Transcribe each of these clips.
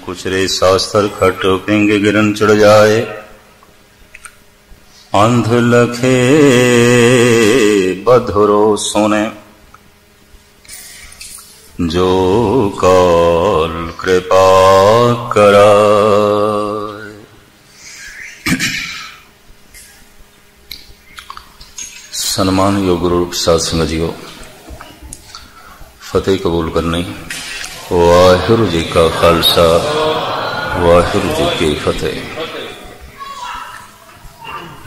कुचरे शास्त्र खट पिंग गिरन चढ़ जाए। अंध लखे बधुरो सुने जो काल कृपा कराए। सन्मान योग गुरु साध संगत जीओ, फतेह कबूल करनी। वाहिगुरु जी का खालसा, वाहिगुरु जी की फतेह।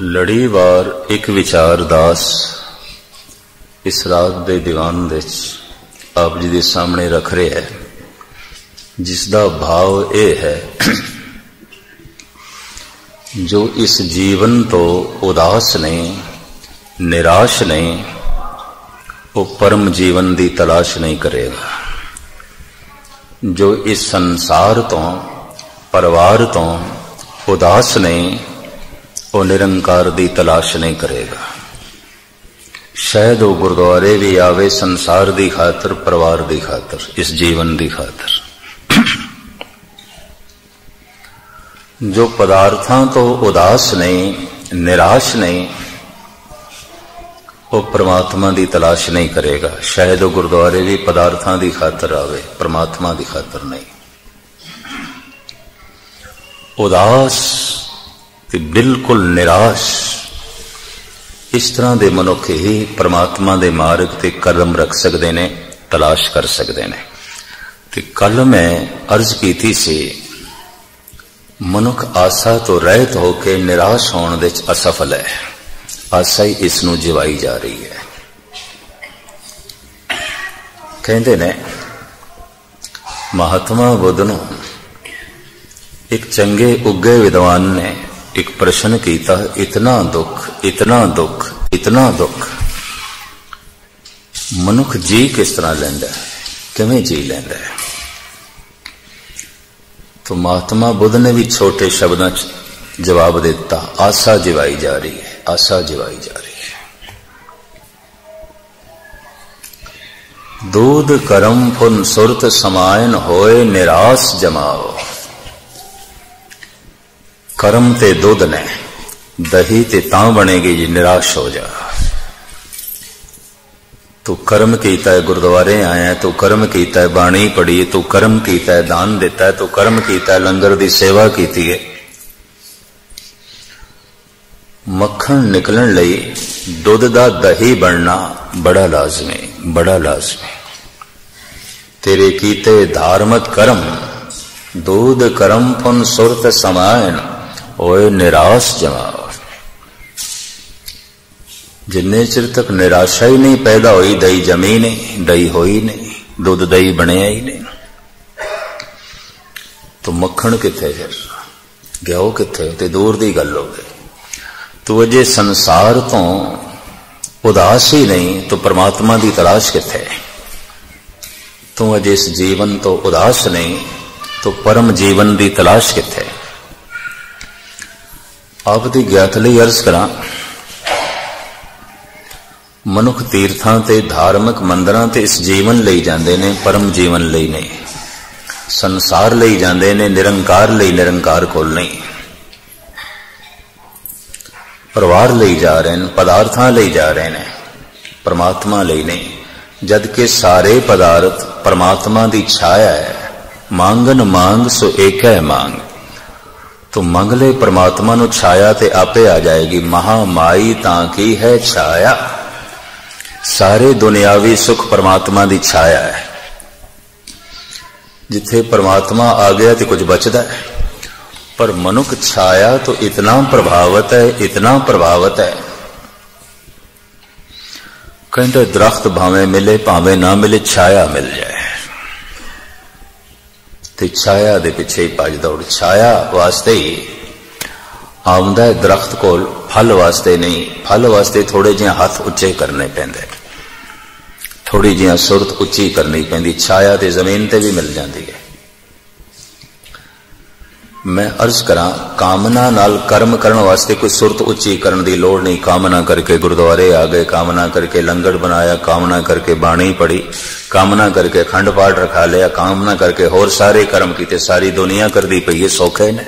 लड़ीवार एक विचार दास इस रात दे दीवान दे आप जी दे सामने रख रहे है, जिसदा भाव यह है जो इस जीवन तो उदास ने, निराश नहीं, वो परम जीवन दी तलाश नहीं करेगा। जो इस संसार तो, परिवार तो उदास नहीं, वो निरंकार दी तलाश नहीं करेगा। शायद वो गुरुद्वारे भी आवे संसार दी खातर, परिवार दी खातर, इस जीवन दी खातर। जो पदार्थां तो उदास नहीं, निराश नहीं, वो परमात्मा की तलाश नहीं करेगा। शायद वो गुरुद्वारे भी पदार्थां की खातर आवे, परमात्मा की खातर नहीं। उदास ते बिल्कुल निराश इस तरह के मनुख ही परमात्मा के मार्ग ते कदम रख सकते ने, तलाश कर सकते ने। ते कल मैं अर्ज की सी, मनुख आशा तो रहित होकर निराश होने दे असफल है। आशा ही इसनू जिवाई जा रही है। कहते ने महात्मा बुद्ध नू एक चंगे उगे विद्वान ने एक प्रश्न किया, इतना दुख, इतना दुख, इतना दुख मनुख जी किस तरह लैंदा है, किवें जी लैंदा है? तो महात्मा बुद्ध ने भी छोटे शब्दों जवाब देता, आशा जिवाई जा रही है, आशा जिवाई जा रही है। दूध करम पुन सुरत समायन होए निराश जमाओ। करम ते दूध ने, दही ते तां बनेगी जी निराश हो जा। तू कर्म कीता है, गुरुद्वारे आया, तू कर्म कीता है, बाणी पढ़ी, तू कर्म कीता है, दान दिता है, तू कर्म कीता है, लंगर दी सेवा कीती है। मक्खन निकलन लई दुध दा दही बनना बड़ा लाजमी, बड़ा लाजमी। तेरे कीते धार्मिक कर्म दूध करम पुन सुरत समायन ओए निराश जमा। जिन्ने चिर तक निराशा ही नहीं पैदा हुई, दही जमी नहीं, दही होई नहीं, दूध दही बनया ही नहीं, तो मक्खन किथे, फिर घ्यो किथे? ते दूर दी गल हो गई। तू अजे संसार तो उदास ही नहीं, तो परमात्मा की तलाश किथे? तू अजे इस जीवन तो उदास नहीं, तो परम जीवन की तलाश किथे? आप दी ज्ञात लई अर्ज करा, मनुख तीर्थां ते धार्मिक मंदिरां ते इस जीवन लई जांदे ने, परम जीवन लई नहीं। संसार लई जांदे ने, निरंकार लई, निरंकार कोल नहीं। परिवार लई जा रहे हैं, पदार्थां लई जा रहे हैं, परमात्मा लई नहीं। जबकि सारे पदार्थ परमात्मा की छाया है। मांगन मांग सो एक है मांग। तो मंग ले परमात्मा नु, छाया ते आपे आ जाएगी। महामाई ताकी है छाया। सारे दुनियावी सुख परमात्मा की छाया है। जिथे परमात्मा आ गया तो कुछ बचता है, पर मनुख छाया तो इतना प्रभावित है, इतना प्रभावित है। कहते दरख्त भावे मिले, भावे ना मिले, छाया मिल जाए तो छाया दे पिछे ही भज दौड़। छाया वास्ते ही आउंदा है दरख्त कोल, फल वास्ते नहीं। फल वास्ते थोड़े जिहा हाथ उच्चे करने पैंदे, थोड़ी जिहा सुरत उच्ची करनी पैंदी। छाया ते जमीन ते भी मिल जाती है। मैं अर्ज करा, कामना नाल कर्म करने वास्ते कोई सुरत उच्ची करने की लोड़ नहीं। कामना करके गुरुद्वारे आ गए, कामना करके लंगर बनाया, कामना करके बाणी पढ़ी, कामना करके अखंड पाठ रखा लिया, कामना करके होर सारे कर्म किते, सारी दुनिया कर दी पई है, सौखे ने।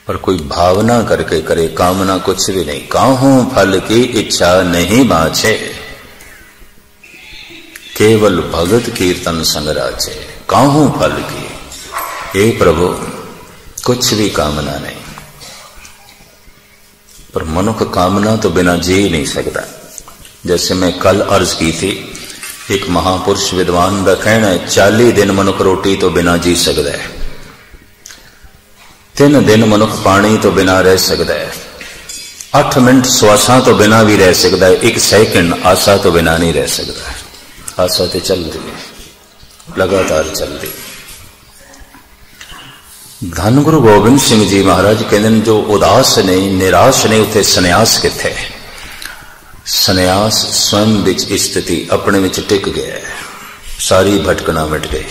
पर कोई भावना करके करे, कामना कुछ भी नहीं। काहूं फल की इच्छा नहीं बाछे, केवल भगत कीर्तन संग राचे। काहूं फल की, हे प्रभु कुछ भी कामना नहीं। पर मनुख कामना तो बिना जी नहीं सकता। जैसे मैं कल अर्ज की थी, एक महापुरुष विद्वान का कहना है, 40 दिन मनुख रोटी तो बिना जी सकता है, 3 दिन मनुख पानी तो बिना रह सकता है, 8 मिनट श्वासा तो बिना भी रह सकता है, 1 सेकंड आशा तो बिना नहीं रह सकता है। आशा तो चल रही है, लगातार चल रही। धन गुरु गोबिंद सिंह जी महाराज कहते हैं, जो उदास ने निराश ने उथे सन्यास किथे। सन्यास स्वयं विच स्थिति अपने विच टिक गया, सारी भटकना मिट गई।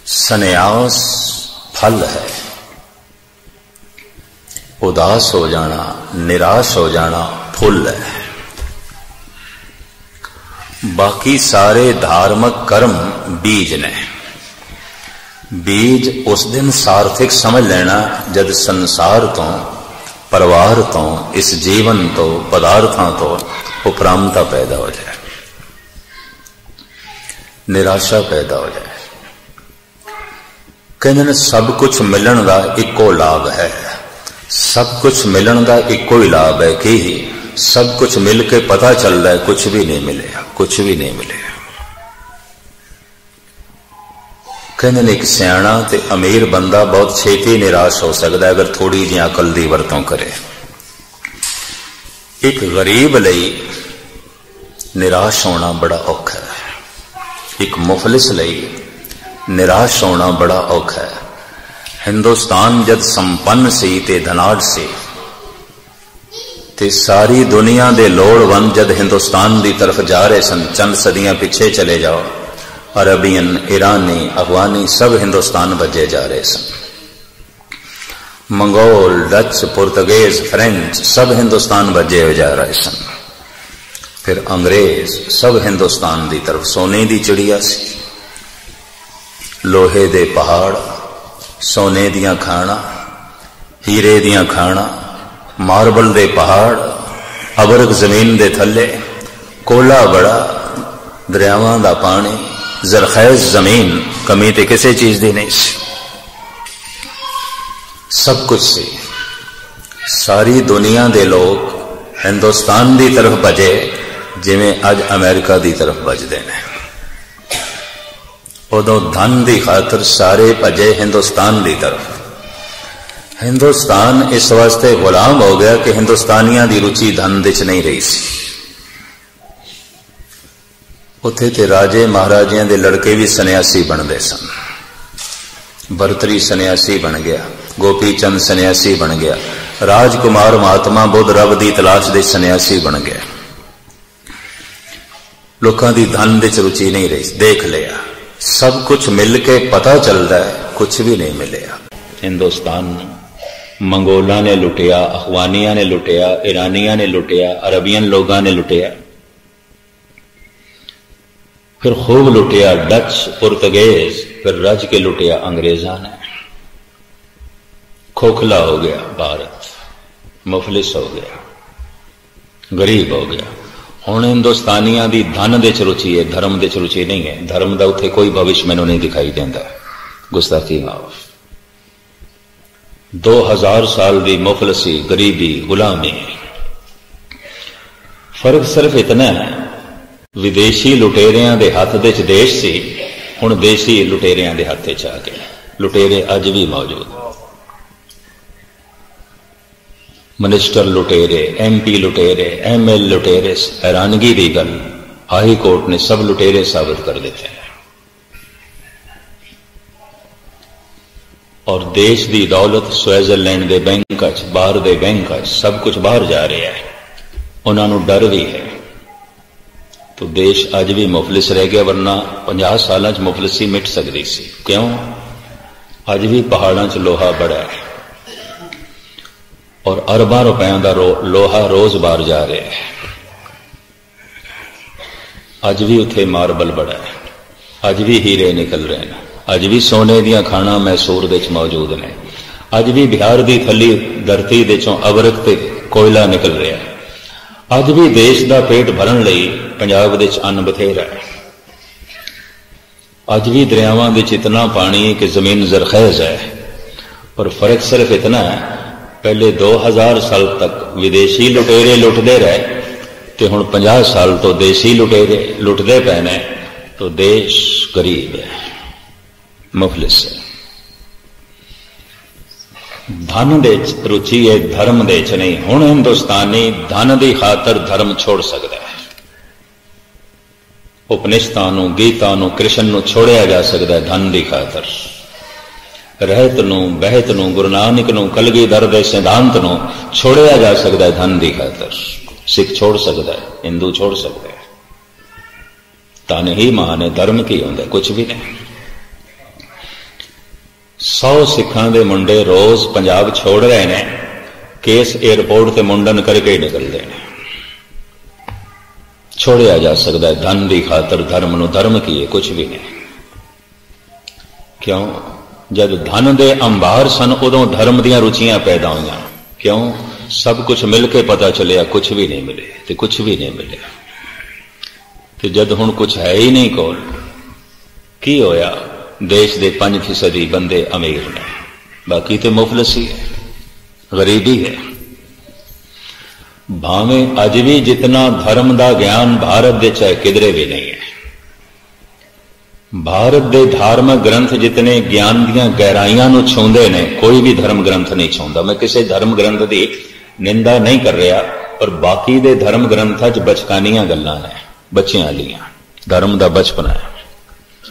सन्यास फल है। उदास हो जाना, निराश हो जाना फुल है। बाकी सारे धार्मिक कर्म बीज ने। बीज उस दिन सार्थिक समझ लेना जब संसार तो, परिवार तो, इस जीवन तो, पदार्थों तो उपरामता पैदा हो जाए, निराशा पैदा हो जाए। कहते सब कुछ मिलन का इको लाभ है। सब कुछ मिलन का इको ही लाभ है कि सब कुछ मिलके पता चल रहा है कुछ भी नहीं मिलेगा, कुछ भी नहीं मिलेगा। कहते एक सियाणा ते अमीर बंदा बहुत छेती निराश हो सकता है अगर थोड़ी जी अकल की वरतों करे। एक गरीब लई निराश होना बड़ा औखा है, एक मुफलिस लई निराश होना बड़ा औखा है। हिंदुस्तान जद संपन्न सी ते धनाढ़ सी ते सारी दुनिया दे लोड़वंद जद हिंदुस्तान की तरफ जा रहे सन, चंद सदियां पिछे चले जाओ, अरबियन, ईरानी, अफगानी सब हिंदुस्तान भजे जा रहे सन। मंगोल, डच, पुर्तगेज, फ्रेंच सब हिंदुस्तान भजे जा रहे सन। फिर अंग्रेज सब हिंदुस्तान की तरफ। सोने की चिड़िया सी, लोहे दे पहाड़, सोने दियां खाना, हीरे दियां खाना, मार्बल दे पहाड़, अबरग जमीन दे थले, कोला बड़ा, दरियावां दा पानी, जरखैज जमीन, कमी ते किसी चीज दी नहीं सी। सब कुछ सी। सारी दुनिया दे लोग हिंदुस्तान की तरफ भजे जिवें अज अमेरिका की तरफ भजदे ने। उदों धन की खातर सारे भजे हिंदुस्तान की तरफ। हिंदुस्तान इस वास्ते गुलाम हो गया कि हिंदुस्तानियों की रुचि धन विच नहीं रही सी। उत्थे ते राजे महाराजियां दे लड़के भी सन्यासी बनते सन। भरतरी सन्यासी बन गया, गोपी चंद सन्यासी बन गया, राजकुमार महात्मा बुद्ध रब की तलाश दे सन्यासी बन गया। लोगों की धन विच रुचि नहीं रही। देख लिया सब कुछ मिलके पता चल रहा है कुछ भी नहीं मिलेगा। हिंदुस्तान मंगोला ने लुटिया, अफगानिया ने लुटिया, ईरानिया ने लुटिया, अरबियन लोगों ने लुटिया, फिर खूब लुटिया डच, पुर्तगेज, फिर रज के लुटिया अंग्रेजा ने। खोखला हो गया भारत, मुफलिस हो गया, गरीब हो गया। हुण हिंदुस्तानियों की धन दे रुचि है, धर्म दे रुचि नहीं है। धर्म का उत्थे कोई भविष्य मैनू नहीं दिखाई देता। गुस्ताखी माफ। 2000 साल की मुफलसी, गरीबी, गुलामी। फर्क सिर्फ इतना है, विदेशी लुटेरिया के हाथ दे देश सी, हुण देसी लुटेरिया के हाथ च आ गए। लुटेरे अज भी मौजूद, मिनिस्टर लुटेरे, MP लुटेरे, ML लुटेरे। हैरानगी की गल, हाई कोर्ट ने सब लुटेरे साबित कर देते हैं। और देश की दौलत स्विट्जरलैंड के बैंक, बाहर के बैंक, सब कुछ बाहर जा रहा है। उन्होंने डर भी है तो देश अज भी मुफलिस रह गया, वरना 50 साल मुफलिसी मिट सकती सी। क्यों? अज भी पहाड़ों च लोहा बड़ा है और अरबां रुपयों का लोहा रोज बाहर जा रहा है। अज भी उत्थे मार्बल बड़ा है, अज भी हीरे निकल रहे हैं, अज भी सोने दियां खाना मैसूर दे च मौजूद ने, अज भी बिहार की थली धरती दे चों अवरक ते कोयला निकल रहा है, अज भी देश का पेट भरन लई पंजाब दे च अन्न बथेरा है, अज भी दरियावां दे च इतना पानी है कि जमीन जरखेज है। और फर्क सिर्फ इतना है, पहले 2000 साल तक विदेशी लुटेरे लुटते रहे तो हुण 50 साल तो देसी लुटेरे लुटते पे ने, तो देश गरीब है, मुफलिस है। धन दे रुचि है, धर्म दे च नहीं। हुण हिंदुस्तानी धन की खातर धर्म छोड़ सकता है। उपनिषदां गीता कृष्ण छोड़िया जा सकता है धन की खातर। रहत बहत गुरु नानक कलगीधर दे सिद्धांत छोड़िया जा सकता है धन की खातर। सिख छोड़ सकता है, हिंदू छोड़ सकता है। तन ही महान है, धर्म की होंगे कुछ भी नहीं। 100 सिखां दे मुंडे रोज पंजाब छोड़ रहे हैं, केस एयरपोर्ट ते मुंडन करके ही निकलते हैं। छोड़िया जा सकता है धन की खातर धर्म नु। धर्म की है कुछ भी नहीं। क्यों? जब धन दे अंबार सन उदों धर्म दियां रुचियां पैदा हुई। क्यों? सब कुछ मिलके पता चलिया कुछ भी नहीं मिले, तो कुछ भी नहीं मिले। तो जब हुण कुछ है ही नहीं कोल, की होया? देश के 5% बंदे अमीर ने, बाकी तो मुफलिस ही है, गरीबी है। भावें अज भी जितना धर्म का ज्ञान भारत दे चाहे किधरे भी नहीं है। भारत के धार्मिक ग्रंथ जितने ज्ञान दियां गहराइयां छूंदे ने, कोई भी धर्म ग्रंथ नहीं छूंदा। मैं किसी धर्म ग्रंथ की निंदा नहीं कर रहा, पर बाकी दे धर्म ग्रंथां च बचकानियां गल्लां ने, बच्चियां वालियां। धर्म का बचपन है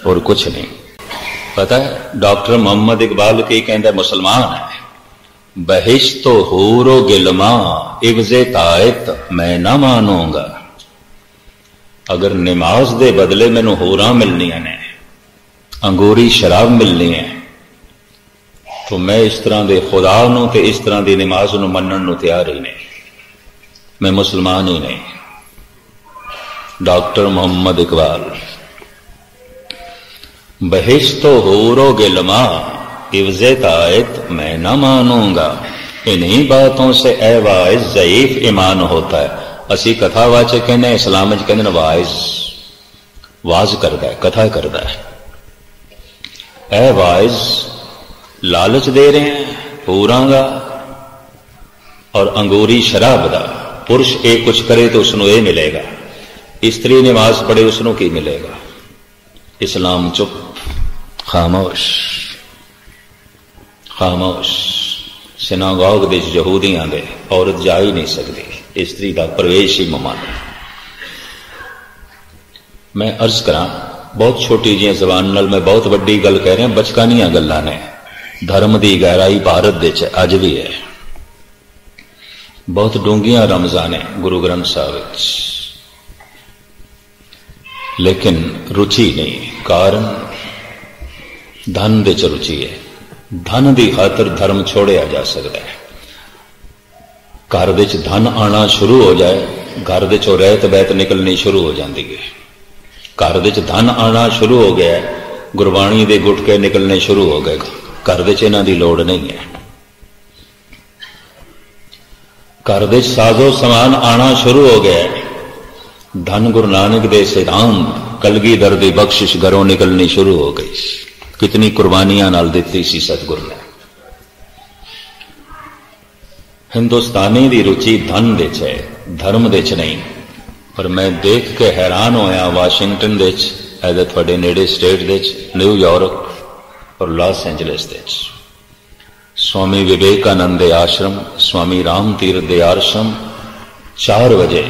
और कुछ नहीं। पता है डॉक्टर मोहम्मद इकबाल की कहता मुसलमान है, बहिश्तो हूरो गिलमा इवजे तायत मैं ना मानूंगा। अगर नमाज दे बदले मैनू होरां मिलनियां ने, अंगूरी शराब मिलनी है, तो मैं इस तरह के खुदा नूं ते इस तरह की नमाज नूं मनण नूं तैयार ही नहीं। मैं मुसलमान ही नहीं। डॉक्टर मोहम्मद इकबाल, बहिश्तो हूरो गिलमा इवजे तायत मैं न मानूंगा। इन्हीं बातों से ए वाइज ज़ईफ ईमान होता है। असी कथावाचक कहने, इस्लाम च कहने वाइज, वाज करता है, कथा करता है। ए वाइज लालच दे रहे हैं पूरा का और अंगूरी शराब का। पुरुष एक कुछ करे तो उसनों ये मिलेगा, स्त्री नमाज पढ़े उसनों की मिलेगा। इस्लाम चुप, खामोश खामोश। सिनागोग दे यहूदियां दे औरत जा ही नहीं सकती, स्त्री का प्रवेश ही ममाना। मैं अर्ज करा, बहुत छोटी जी जबान नाल मैं बहुत वड्डी गल कह रहा, बचकानियां गल्लां ने। धर्म की गहराई भारत दे च अज भी है, बहुत डूंगियां रमजान है गुरु ग्रंथ साहिब विच, लेकिन रुचि नहीं। कारण धन दे च रुचि है। धन की खातर धर्म छोड़िया जा सकता है। घर दे च धन आना शुरू हो जाए, घर दे चो रहत बहत निकलनी शुरू हो जाती है। घर दे च धन आना शुरू हो गया, गुरबाणी दे गुटके निकलने शुरू हो गए, घर दे च इन्हां दी लोड़ नहीं है। घर दे च साजो समान आना शुरू हो गया, धन गुरु नानक दे सिद्धांत कलगीधर दी बख्शिश घरों निकलनी शुरू हो गई। कितनी कुर्बानियां नाल दिती सी सतगुरु ने। हिंदुस्तानी दी रुचि धन दे च है, धर्म दे च नहीं। पर मैं देख के हैरान होया, वाशिंगटन दे च, ऐदे थोड़े नेड़े स्टेट दे च, न्यूयॉर्क और लॉस एंजलिस दे च, स्वामी विवेकानंद दे आश्रम, स्वामी राम तीर्थ दे आश्रम, 4 बजे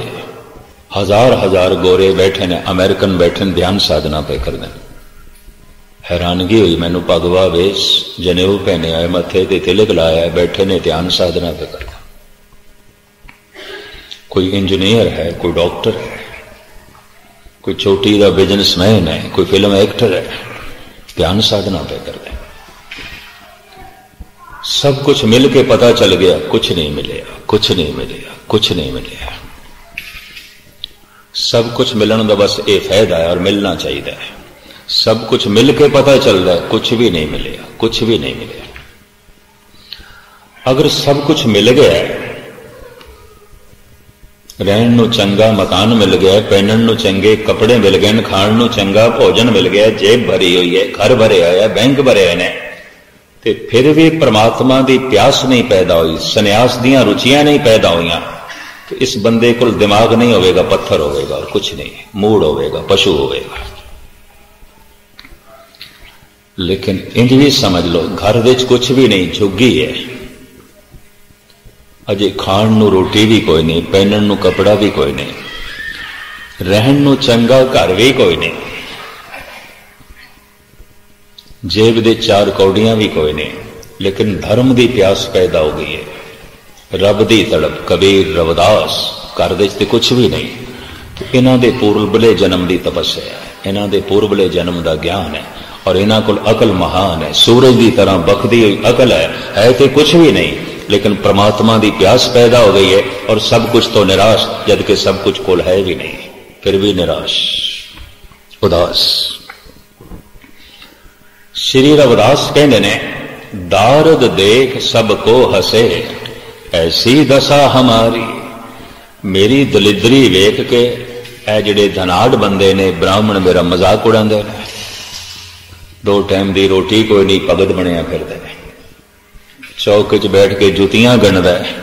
हजार हजार गोरे बैठे ने, अमेरिकन बैठे ने, ध्यान साधना पे कर दें। हैरानगी हुई मैनू। पगवा वेश, जनेऊ पहने आए, मथे ते तिलक लाया, बैठे ने ध्यान साधना पे कर। कोई इंजीनियर है, कोई डॉक्टर है, कोई छोटी का बिजनेसमैन है, कोई फिल्म एक्टर है, ध्यान साधना पे कर दें। सब कुछ मिल के पता चल गया कुछ नहीं मिलेगा, कुछ नहीं मिलेगा, कुछ नहीं मिलेगा। सब कुछ मिलन का बस ये फायदा है और मिलना चाहिए। सब कुछ मिल के पता चल रहा है कुछ भी नहीं मिलेगा, कुछ भी नहीं मिलेगा। अगर सब कुछ मिल गया, रहन नू चंगा मकान मिल गया, पहनन नू चंगे कपड़े मिल गए, खाण नू चंगा भोजन मिल गया, जेब भरी हुई है, घर भरे हुए, बैंक भरे हुए ने, ते फिर भी परमात्मा की प्यास नहीं पैदा हुई, सन्यास दियां रुचियां नहीं पैदा हुई, तो इस बंदे को दिमाग नहीं होगा, पत्थर होगा और कुछ नहीं, मूड होगा, पशु होगा। लेकिन इंज भी समझ लो घर विच कुछ भी नहीं, झुग्गी है, अजे खाण नू रोटी भी कोई नहीं, पहनन नू कपड़ा भी कोई नहीं, रहन नू चंगा घर भी कोई नहीं, जेब दे चार कौड़ियां भी कोई नहीं, लेकिन धर्म की प्यास पैदा हो गई है, रब दी तड़प। कबीर रविदास घर दे ते कुछ भी नहीं, तो इन्हां दे पूर्वले जन्म की तपस्या है, इन्हां दे पूर्वले जन्म का ज्ञान है, और इन्हां कोल अकल महान है, सूरज की तरह बखदी हुई अकल है तो कुछ भी नहीं, लेकिन परमात्मा की प्यास पैदा हो गई है, और सब कुछ तो निराश, जबकि सब कुछ कोल है भी नहीं, फिर भी निराश उदास। श्री रविदास कहते ने, दारद देख सबको हसे ऐसी दशा हमारी। मेरी दलिदरी वेख के ए जिहड़े धनाड़ बंदे ने ब्राह्मण मेरा मजाक उड़ाते हैं, दो टाइम की रोटी कोई नहीं, भगत बनया फिरदे ने, चौक च बैठ के जुतियां गणदा है,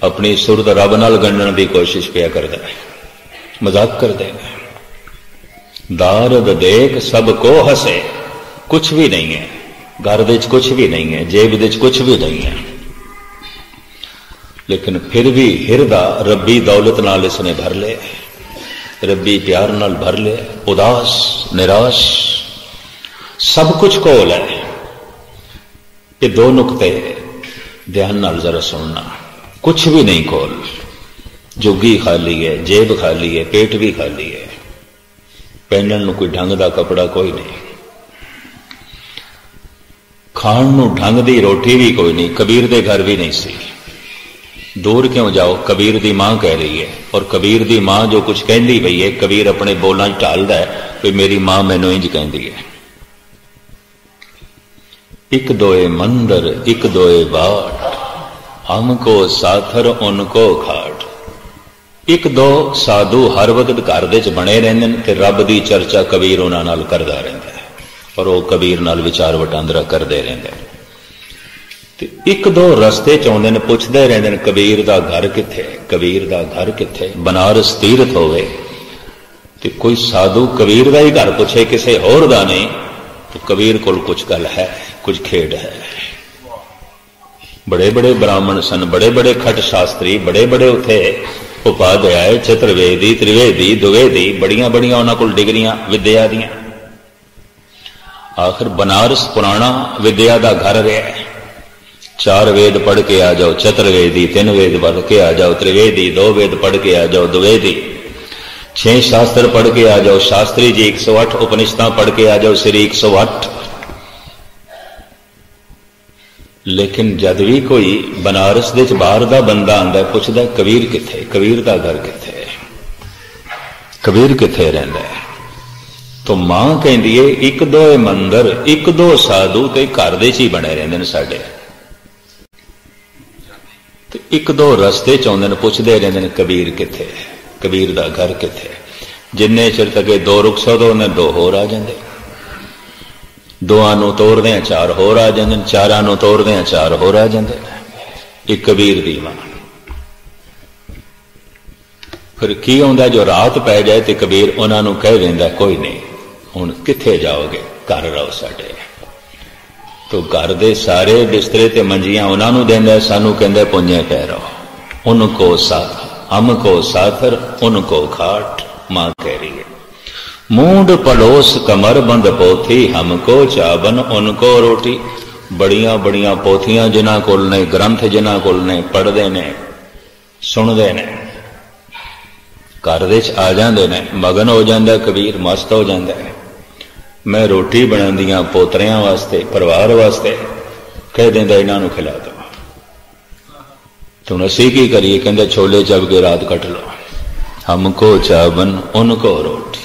अपनी सुरत रब नाल गणन की कोशिश पिया करता है, मजाक करते हैं। दारद देख सबको हसे, कुछ भी नहीं है, घर दे कुछ भी नहीं है, जेब दे कुछ भी नहीं है, लेकिन फिर भी हिरदा रब्बी दौलत नाल इसने भर ले, रब्बी प्यार नाल भर ले, उदास निराश, सब कुछ कोल है। ये दो नुकते ध्यान नाल जरा सुनना, कुछ भी नहीं कोल, जुगी खाली है, जेब खाली है, पेट भी खाली है, पहनन नू कोई ढंग का कपड़ा कोई नहीं, खाण नू ढंग की रोटी भी कोई नहीं, कबीर दे घर भी नहीं सी। दूर क्यों जाओ, कबीर दी मां कह रही है, और कबीर दी मां जो कुछ कहती पई है, कबीर अपने बोलों ढालदा है कि मेरी मां मैनू इंज कहती है। एक दोए मंदिर एक दोए बाट, हमको साथर उनको खाट। एक दो साधु हर वक्त घर दे बने रहंदे ने, ते रब दी चर्चा कबीर उन्हां नाल करदा रहिंदा है, और वो कबीर नाल विचार वटांदरा करदे रहिंदे ने। एक दो रस्ते च आउंदे ने, पुछदे रहिंदे ने कबीर दा घर कित्थे, कबीर दा घर कित्थे। बनारस तीरथ होवे ते कोई साधु कबीर दा ही घर पुछे, किसे होर दा नहीं, तो कबीर कोल कुछ गल है, कुछ खेड है। बड़े बड़े ब्राह्मण सन, बड़े बड़े खट शास्त्री, बड़े बड़े उथे उपाध्याय, चतुर्वेदी, त्रिवेदी, द्विवेदी, बड़ियां बड़ियां उन्हां कोल डिग्रियां विद्या दियां। आखिर बनारस पुराना विद्या दा घर रहा। चार वेद पढ़ के आ जाओ चतुर्वेदी, तीन वेद पढ़ के आ जाओ त्रिवेदी, दो वेद पढ़ के आ जाओ द्विवेदी, 6 शास्त्र पढ़ के आ जाओ शास्त्री जी, 108 उपनिषदां पढ़ के आ जाओ श्री 108। लेकिन जद भी कोई बनारस दे बाहर दा बंदा आंदा पुछदा कबीर किथे, कबीर दा घर किथे, कबीर किथे रहिंदा है, तो मां कहंदी है एक दो मंदिर एक दो साधु ते घर दे ही बने रहिंदे ने साडे। एक दो रस्ते च आउंदे ने, पुछदे रहिंदे ने कबीर किथे, कबीर दा घर किथे। जिन्ने चिर तक दो रुख सौदो ने दो होर आ जांदे, दोआं नूं तोड़दे चार होर आ जांदे, चारां नूं तोड़दे चार होर आ जांदे। एक कबीर दी मां। फिर की आउंदा जो रात पै जाए तो कबीर उन्हां नूं कह दिंदा कोई नहीं हुण किथे जाओगे, घर रहो साडे। तो घर दे सारे बिस्तरे ते मंजियां उन्हां नूं देंदा, सानू कहंदा पुंजे पै रहो। उनको साथ हमको साथर उनको खाट, मां कह रही है। मूंड पड़ोस कमर बंद पोथी, हमको चावन उनको रोटी। बड़ियां बड़ियां पोथियां जिन्हां कोल ने, ग्रंथ जिन्हां कोल ने, पढ़दे ने, सुनदे ने, घर दे आ जांदे ने, मगन हो जांदा कबीर, मस्त हो जांदा है। मैं रोटी बनांदियां पोतरियां वास्ते, परिवार वास्ते, कह देंदा इन्हों खिला दो। तो असी की करिए? कहते छोले चब के रात कट लो। हमको चावन उनको रोटी।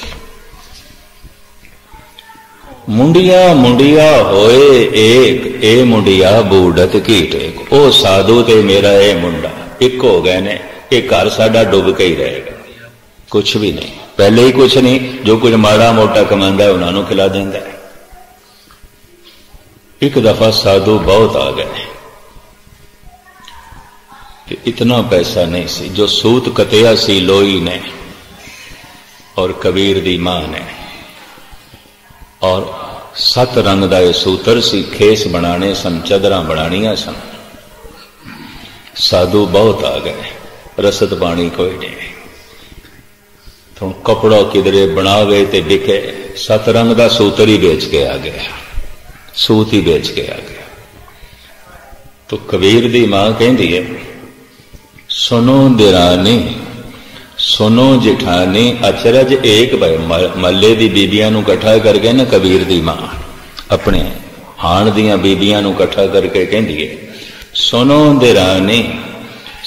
मुंडिया मुंडिया होए एक, ए मुंडिया बूढ़त की टेक। ओ साधु ते मेरा ए मुंडा एक हो गए ने, एक घर साडा डुब के ही रहेगा। कुछ भी नहीं, पहले ही कुछ नहीं, जो कुछ माड़ा मोटा कमांदा है उन्होंने खिला देंदा है। एक दफा साधु बहुत आ गए, इतना पैसा नहीं सी, जो सूत कतिया सी लोई ने और कबीर दी मां ने, और 7 रंग का यह सूत्र सी, खेस बनाने सन, चदरा बनानिया सन। साधु बहुत आ गए, रसद पानी कोई नहीं। तो कपड़ा किधरे बना गए ते बिके, 7 रंग का सूत्र ही बेच के आ गया, सूत ही बेच के आ गया। तो कबीर दी मां कहती है, सुनो दिरानी सुनो जिठानी अचरज एक भाई। मल्ले दी बीबियां नू इकट्ठा करके ना कबीर दी मां अपने हाण दियां बीबियां नू इकट्ठा करके कहती है, सुनो दिरानी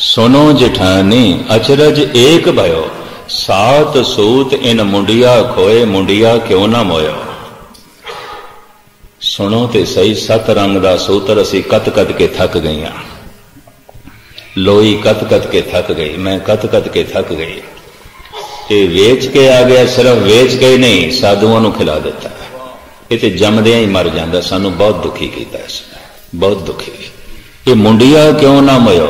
सुनो जिठानी अचरज एक भयो। 7 सूत इन मुंडिया खोए, मुंडिया क्यों ना मोयो। सुनो ते सही, 7 रंग का सूत्र असी कत कत के थक गई। लोई कत कत के थक गई, मैं कत कत के थक गई। ये वेच के आ गया, सिर्फ वेच के ही नहीं, साधुओं को खिला देता। ये तो जमदिया ही मर जाता। सानू बहुत दुखी किया इसने, बहुत दुखी। ये मुंडिया क्यों ना मोयो,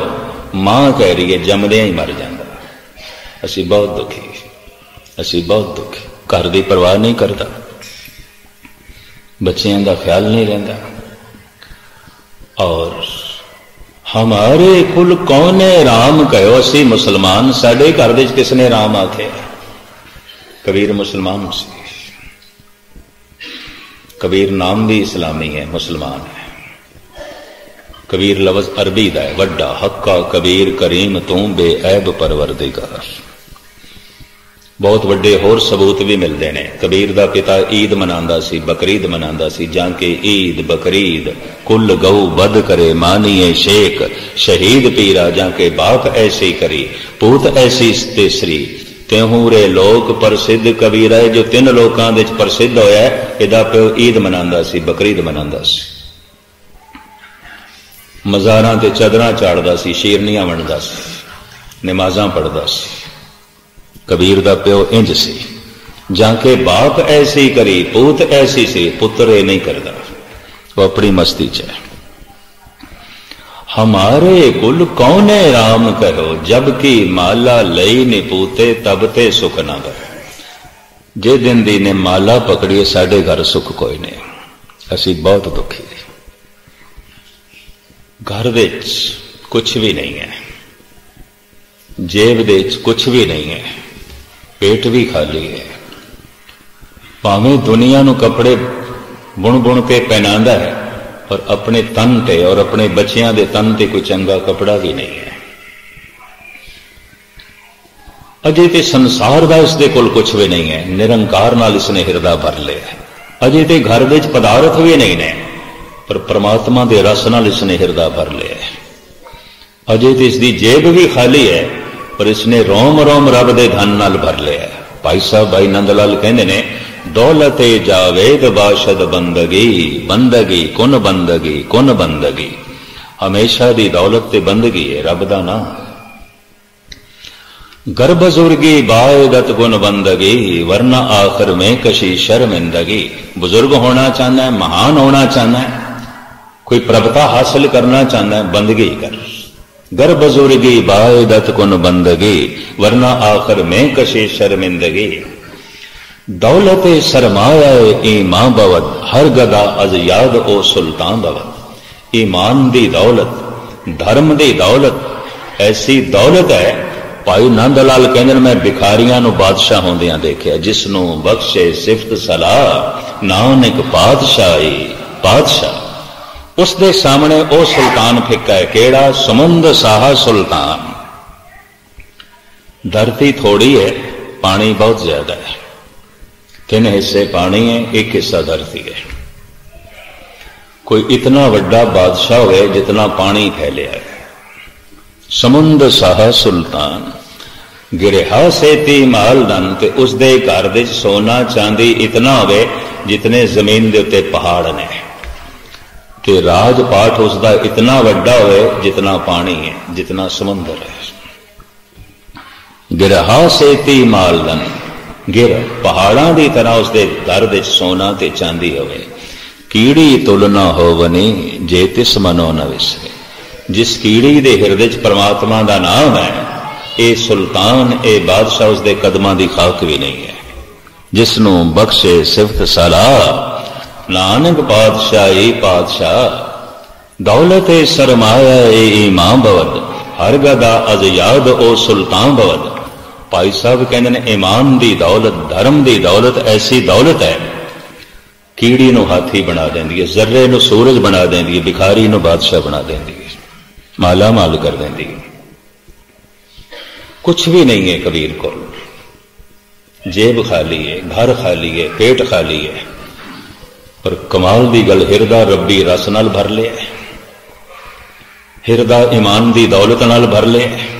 मां कह रही है जमदिया ही मर जाता। असी बहुत दुखी, असी बहुत दुखी। घर की परवाह नहीं करता, बच्चों का ख्याल नहीं रहा। और हमारे कुल कौने राम कहो, असी मुसलमान, साडे घर विच किसने राम आखे। कबीर मुसलमान सी, कबीर नाम भी इस्लामी है, मुसलमान है। कबीर लफ्ज़ अरबी दा है, वड्डा हक्का कबीर करीम तू बेऐब परवरदिगार। बहुत वड्डे होर सबूत भी मिलते हैं। कबीर दा पिता ईद मनांदा सी, बकरीद मनांदा सी। जाके ईद बकरीद कुल गऊ बद करे, मानिए शेख शहीद पीरा। जाके बाप ऐसी करी, पूत ऐसी तेसरी। तेहूरे लोक प्रसिद्ध कबीर है, जो 3 लोकां दे प्रसिद्ध होया। इहदा प्यो ईद मनांदा सी, बकरीद मनांदा सी। मज़ारां ते चादरां चाड़दा सी, शेरनियां वंडदा सी, नमाज़ां पढ़दा सी। कबीर दा प्यो इंज सी। जाके बाप ऐसी करी, पूत ऐसी सी, पुत्र ये नहीं करता, वो अपनी मस्ती च है। हमारे कुल कौने राम कहो, जबकि माला लई ने पूते तब ते सुख ना गए। जे दिन दी ने माला पकड़िए, साडे घर सुख कोई नहीं। असी बहुत दुखी, घर विच कुछ भी नहीं है, जेब दे कुछ भी नहीं है, पेट भी खाली है। भावें दुनिया नू कपड़े बुण बुण के पहनांदा है, और अपने तन ते और अपने बच्चियां दे तन ते कोई चंगा कपड़ा भी नहीं है। अजे ते संसार दा इसदे कोल कुछ भी नहीं है, निरंकार नाल इसने हिरदा भर लिया। अजे ते घर विच पदार्थ भी नहीं ने, पर परमात्मा दे रस नाल इसने हिरदा भर लिया। अजे ते इसदी जेब भी खाली है, पर इसने रोम रोम रब दे धन नाल भर लिया। भाई साहब भाई नंदलाल कहते ने, दौलते जावेद बाशद बंदगी, बंदगी कुन बंदगी, कुन बंदगी। हमेशा दी दौलत ते बंदगी है, रब दा नाम। गर बुजुर्गी बायदत गुन बंदगी, वरना आखिर में कशी शर्मिंदगी। बुजुर्ग होना चाहना है, महान होना चाहना है, कोई प्रभुता हासिल करना चाहना है, बंदगी कर। गर बुजुर्गी बायदत गुन बंदगी, वरना आखिर में कशी शर्मिंदगी। दौलत सरमाया ईमान बवद, हर गदा अज याद ओ सुल्तान बवद। ईमान दी दौलत, धर्म दी दौलत ऐसी दौलत है। भाई नंद लाल कहते मैं भिखारियां नू बादशाह होंदियां देखिया, जिसनू बख्शे सिफत सलाह नानक पातशाही पातशाह। उसके सामने ओ सुल्तान फिक्का है, केड़ा सुमंद साहा सुल्तान। धरती थोड़ी है, पानी बहुत ज्यादा है, 3 हिस्से पानी है, 1 हिस्सा धरती है। कोई इतना वड्डा बादशाह होवे जितना पानी फैलिया है। समुंद साह सुल्तान गिरहा सेती माल धन, ते उसदे घर दे सोना चांदी इतना होवे जितने जमीन दे उत्ते पहाड़ ने, ते राजपाठ उसका इतना वड्डा होवे जितना पानी है, जितना समुंदर है। गिरहा सेती माल धन, गिर पहाड़ां की तरह उसके घर दे सोना ते चांदी होवे। कीड़ी तुलना होवनी जे तिस मनो न विसरे, जिस कीड़ी दे हृदय च परमात्मा का नाम है, ये सुल्तान ये बादशाह उसके कदमां की खाक भी नहीं है। जिसनों बख्शे सिफत सलाह नानक पातशाही पातशाह, दौलत सरमाया ए ईमां भवद, हर गदा अज याद ओ सुल्तान भवद। भाई साहब कहते हैं ईमान की दौलत, धर्म की दौलत ऐसी दौलत है, कीड़ी नूं हाथी बना देंदी है, जर्रे नूं सूरज बना देंदी है, भिखारी नूं बादशाह बना देंदी है, माला माल कर देंदी है। कुछ भी नहीं है कबीर को, जेब खाली है, घर खाली है, पेट खाली है, पर कमाल दी गल हिरदा रब्बी रस नाल भर लिया, हिरदा ईमान दी दौलत नाल भर लिया।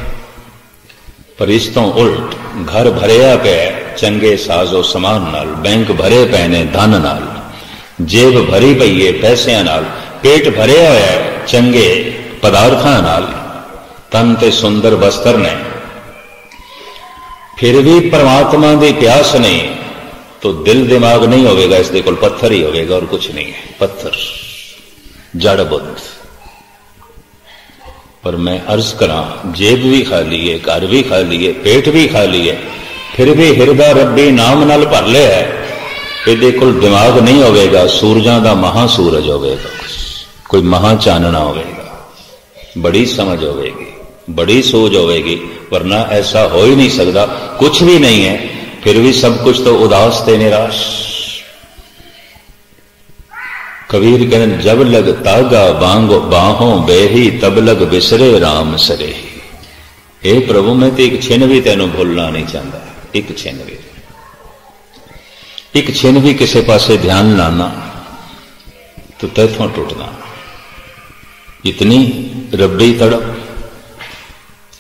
पर इस तो उल्ट घर भरिया पे चंगे साजो समान नाल, बैंक भरे पे ने धन नाल, जेब भरी पई है पैसियां नाल, पेट भरिया होया है चंगे पदार्थां नाल, तन ते सुंदर वस्त्र ने, फिर भी परमात्मा की प्यास नहीं, तो दिल दिमाग नहीं होगा, इसके कोल पत्थर ही होगा और कुछ नहीं है, पत्थर जड़ बुद्ध। पर मैं अर्ज करा, जेब भी खाली है, घर भी खाली है, पेट भी खाली है, फिर भी हिरदा रब्बी नाम नाल भर लिया है, ये कोल दिमाग नहीं होगा, सूरजां दा महासूरज होगा, कोई महा चानना होगा, बड़ी समझ होगी, बड़ी सोच होगी, वरना ऐसा हो ही नहीं सकता। कुछ भी नहीं है फिर भी सब कुछ तो उदास ते निराश। कबीर कहते जब लग तागा बांगो बाहों बेही, तब लग बिसरे राम सरेही। हे प्रभु मैं तो एक छिन भी तेनों भूलना नहीं चाहता, एक छिन भी, एक छिन भी किसी पासे ध्यान लाना तो तैथों टुटना। इतनी रबड़ी तड़प,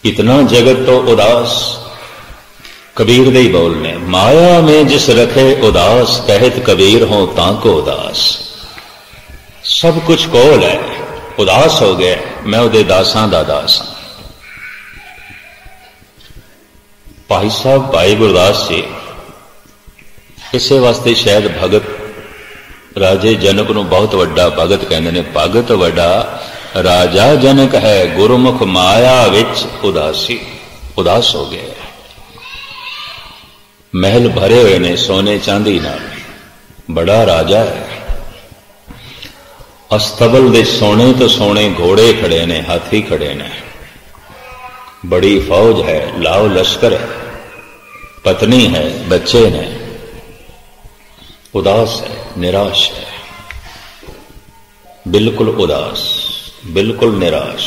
इतना जगत तो उदास। कबीर दे बोल ने, माया में जिस रखे उदास, कहत कबीर हो ताको उदास। सब कुछ कोल है, उदास हो गया, मैं उहदे दासां दा दास हां। भाई साहब भाई गुरदास जी इसे वास्ते शायद भगत राजे जनक नूं बहुत वड्डा भगत कहंदे ने। भगत वड्डा राजा जनक है, गुरमुख माया विच उदासी। उदास हो गया, महल भरे हुए ने सोने चांदी नाल, बड़ा राजा है, अस्तबल दे सोने तो सोने घोड़े खड़े ने, हाथी खड़े ने, बड़ी फौज है, लाव लश्कर है, पत्नी है, बच्चे ने। उदास है, निराश है, बिल्कुल उदास, बिल्कुल निराश।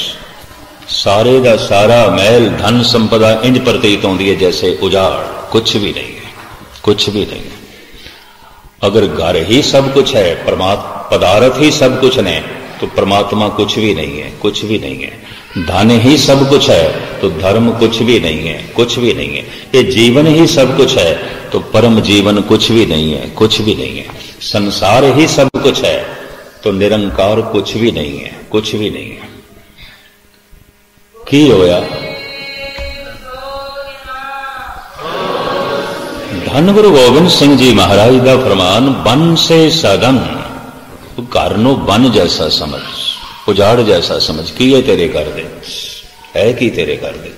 सारे का सारा महल धन संपदा इंज प्रतीत होती है जैसे उजाड़, कुछ भी नहीं है, कुछ भी नहीं है। अगर घर ही सब कुछ है, पदार्थ ही सब कुछ ने, तो परमात्मा कुछ भी नहीं है, कुछ भी नहीं है। धन ही सब कुछ है तो धर्म कुछ भी नहीं है, कुछ भी नहीं है। ये जीवन ही सब कुछ है तो परम जीवन कुछ भी नहीं है, कुछ भी नहीं है। संसार ही सब कुछ है तो निरंकार कुछ भी नहीं है, कुछ भी नहीं है। की होया? धन गुरु गोबिंद सिंह जी महाराज का फरमान, बन से सदन, घर नूं बन जैसा समझ, उजाड़ जैसा समझ। की है तेरे घर दे, है की तेरे घर दे?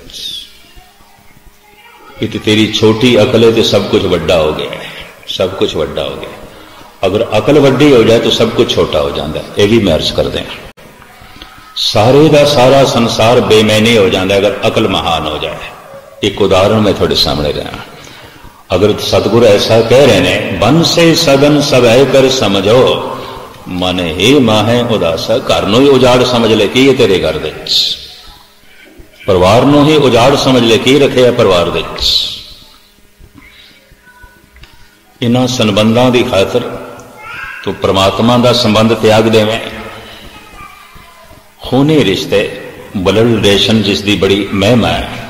कि तेरी छोटी अकल है तो सब कुछ वड्डा हो गया है, सब कुछ वड्डा हो गया। अगर अकल वड्डी हो जाए तो सब कुछ छोटा हो जाता है। यह भी मैं अर्ज कर दें, सारे का सारा संसार बेमैनी हो जाता है अगर अकल महान हो जाए। एक उदाहरण मैं थोड़े सामने रहा। अगर सतगुरु ऐसा कह रहे हैं, बन से सदन सब है कर समझो, मन ही माहे उदासा। घर नूं ही उजाड़ समझ ले, की है तेरे घर दे? परिवार नूं ही उजाड़ समझ ले, की रखे है परिवार दे? इन्हां संबंधां दी खातर तो परमात्मा दा संबंध त्याग देवें, खूनी रिश्ते ब्लड रिलेशन जिसकी बड़ी महिमा है।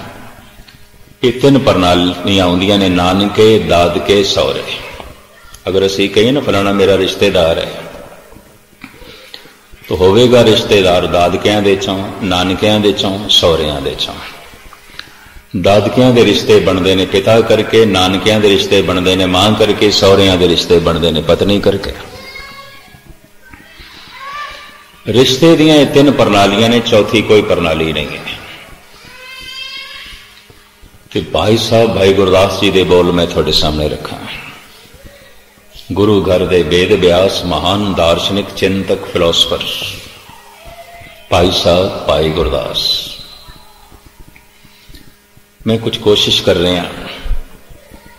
ये 3 प्रणालियां आउंदियां ने, नानके, दादके, सौरे। अगर असी कहिए ना फलाना मेरा रिश्तेदार है, तो होवेगा रिश्तेदार दादकियां दे चों, नानकियां दे चों, सौरियां दे चों। दादकियां दे रिश्ते बनते ने पिता करके, नानकियां दे रिश्ते बनते ने मां करके, सौरियां दे रिश्ते बनते ने पत्नी करके। रिश्ते दियां 3 प्रणालियां ने, चौथी कोई प्रणाली नहीं है। तो भाई साहब भाई गुरदास जी दे बोल मैं थोड़े सामने रखा। गुरु घर दे वेद व्यास महान दार्शनिक चिंतक फिलोसफर भाई साहब भाई गुरदास। मैं कुछ कोशिश कर रहा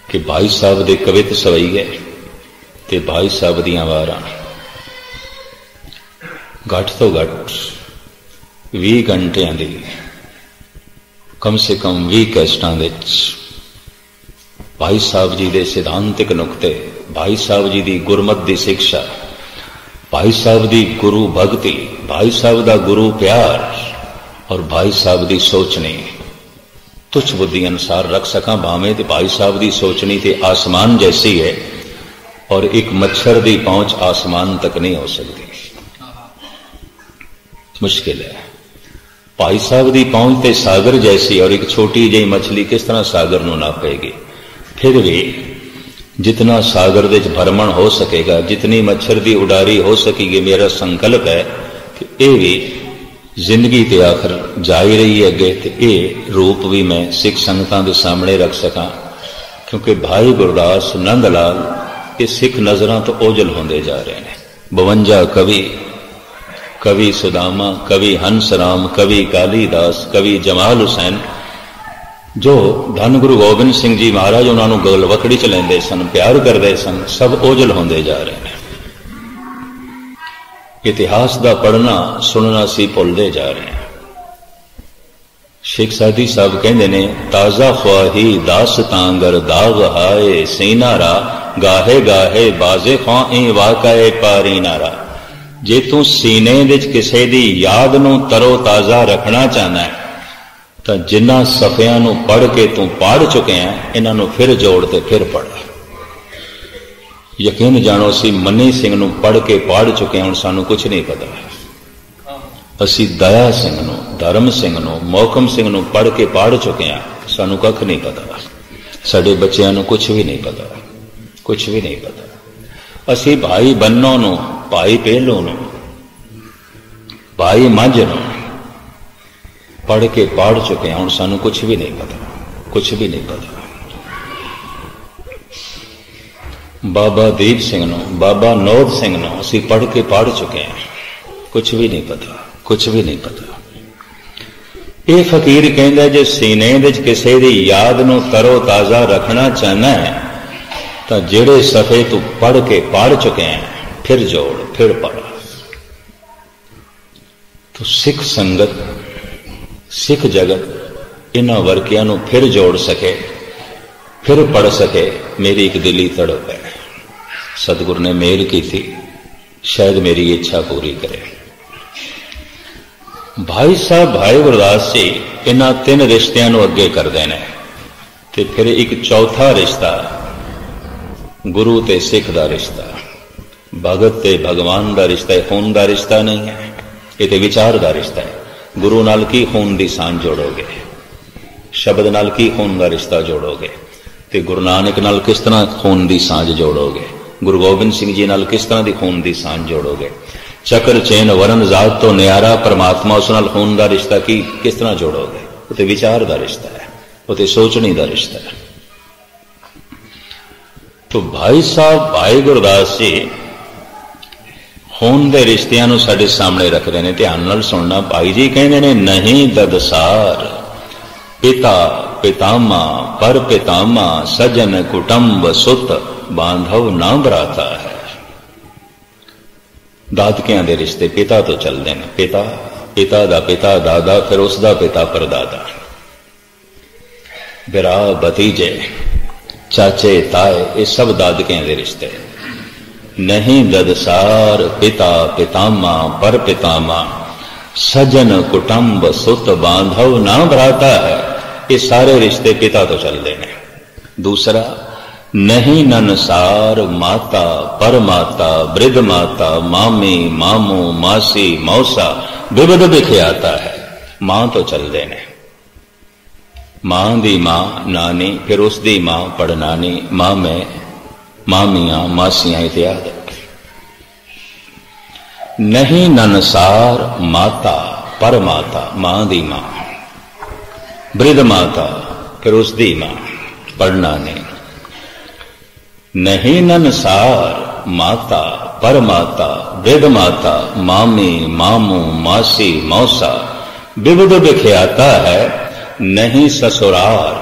कि भाई साहब दे कवित सवईए ते भाई साहब दियां वारां घट तो घट 20 घंटियां दी, कम से कम 20 कैसटां विच भाई साहब जी दे सिद्धांतिक नुकते, भाई साहब जी दी गुरमत दी शिक्षा, भाई साहब दी गुरु भगती, भाई साहब दा गुरु प्यार और भाई साहब दी सोचनी तुच्छ बुद्धि अनुसार रख सका भावें। ते भाई साहब दी सोचनी ते आसमान जैसी है और एक मच्छर दी पहुंच आसमान तक नहीं हो सकती, मुश्किल है। भाई साहब दी पहुंच ते सागर जैसी और एक छोटी जी मछली किस तरह सागर नूं नापेगी। फिर भी जितना सागर दे भ्रमण हो सकेगा, जितनी मच्छर दी उडारी हो सकेगी, मेरा संकल्प है कि यह भी जिंदगी ते आखिर जा ही रही है अगे, ते ये रूप भी मैं सिख संगतां दे सामने रख सका। क्योंकि भाई गुरदास नंद लाल ये सिख नजरां तो ओझल होंदे जा रहे हैं। 52 कवि, कवि सुदामा, कवि हंसराम, कवि कालीदास, कवि जमाल हुसैन, जो धन गुरु गोबिंद सिंह जी महाराज उन्होंने गलवकड़ी च लेंदे सन, प्यार करते सन, सब ओझल होंदे जा रहे हैं। इतिहास का पढ़ना सुनना सी भुलते जा रहे हैं। शेख सादी साहब कहते ने, ताजा ख्वाही दास तांगर दाग हाए सीनारा गाहे गाहे बाजे ख्वाही वाकाए पारी नारा। जे तू सीने विच किसे दी याद नूं तरो ताजा रखना चाहना है तो जिन्हां सफियां नूं पढ़ के तू पढ़ चुके हैं, इन्हां नूं फिर जोड़ ते फिर पढ़। यकीन जानो असी मनी सिंह नूं पढ़ के पढ़ चुके हैं, हुण सानूं कुछ नहीं पता। असी दया सिंह नूं, धर्म सिंह नूं, मोहकम सिंह नूं पढ़ के पढ़ चुके हैं, सानूं कख नहीं पता। साडे बच्चिआं नूं कुछ भी नहीं पता, कुछ भी नहीं पता। असी भाई बन्नो नूं, भाई पहलू नूं, भाई मंझ नूं पढ़ के पढ़ चुके हैं, हुण सानूं कुछ भी नहीं पता, कुछ भी नहीं पता। बाबा दीप सिंह नूं, बाबा नौद सिंह नूं असी पढ़ के पढ़ चुके हैं, कुछ भी नहीं पता, कुछ भी नहीं पता। ये फकीर कहंदा जे सीने विच किसे दी याद नूं तरो ताजा रखना चाहना है तो जेड़े सफे तू पढ़ के पढ़ चुके हैं फिर जोड़ फिर पढ़। तो सिख संगत, सिख जगत इन्हां वर्कियां नूं फिर जोड़ सके, फिर पढ़ सके, मेरी एक दिली तड़प है। सतगुरु ने मेल की थी, शायद मेरी इच्छा पूरी करे। भाई साहब भाई गुरदास जी इन्हां 3 रिश्तियां नूं अगे करदे ने ते फिर एक चौथा रिश्ता गुरु ते सिख दा रिश्ता, भगत ते भगवान दा रिश्ता है। खून दा रिश्ता नहीं है, ये ते विचार दा रिश्ता है। गुरु नाल की खून दी सांझ जोड़ोगे, शब्द नाल की खून दा रिश्ता जोड़ोगे, ते गुरु नानक नाल किस तरह खून दी सांझ जोड़ोगे, गुरु गोबिंद सिंह जी नाल किस तरह दी खून दी सांझ जोड़ोगे। चक्र चैन वरण जात तो न्यारा परमात्मा, उस नाल खून दा रिश्ता की किस तरह जोड़ोगे। वो ते विचार दा रिश्ता है, वो ते सोचनी दा रिश्ता है। तो भाई साहब भाई गुरदास जी खून दे रिश्तियां नूं साडे सामने रख रहे हैं। ध्यान नाल सुनना। भाई जी कहंदे ने, नहीं ददसार पिता पितामा पर पितामा सजन कुटुंब सुत बांधव ना भराता है। दादकियां दे रिश्ते पिता तो चलते हैं। पिता, पिता दा पिता दादा, फिर उसका पिता परदादा, बिरा भतीजे चाचे ताए, ये सब दादकियां दे रिश्ते। नहीं ददसार पिता पितामा पर पितामा सजन कुटुंब सुत बांधव ना भ्राता है, ये सारे रिश्ते पिता तो चलते हैं। दूसरा, नहीं ननसार माता परमाता वृद्ध माता मामी मामू मासी मौसा विविध विख्याता है, मां तो चलते हैं। मां दी मां नानी, फिर उसकी मां पड़नानी, मां में मामियां मासियां इत्यादि। नहीं ननसार माता परमाता, मां दी मां, वृद्ध माता फिर उसकी मां पड़नानी। नहीं ननसार माता परमाता वृद्ध माता मामी मामू मासी मौसा विविध विख्याता है। नहीं ससुरार,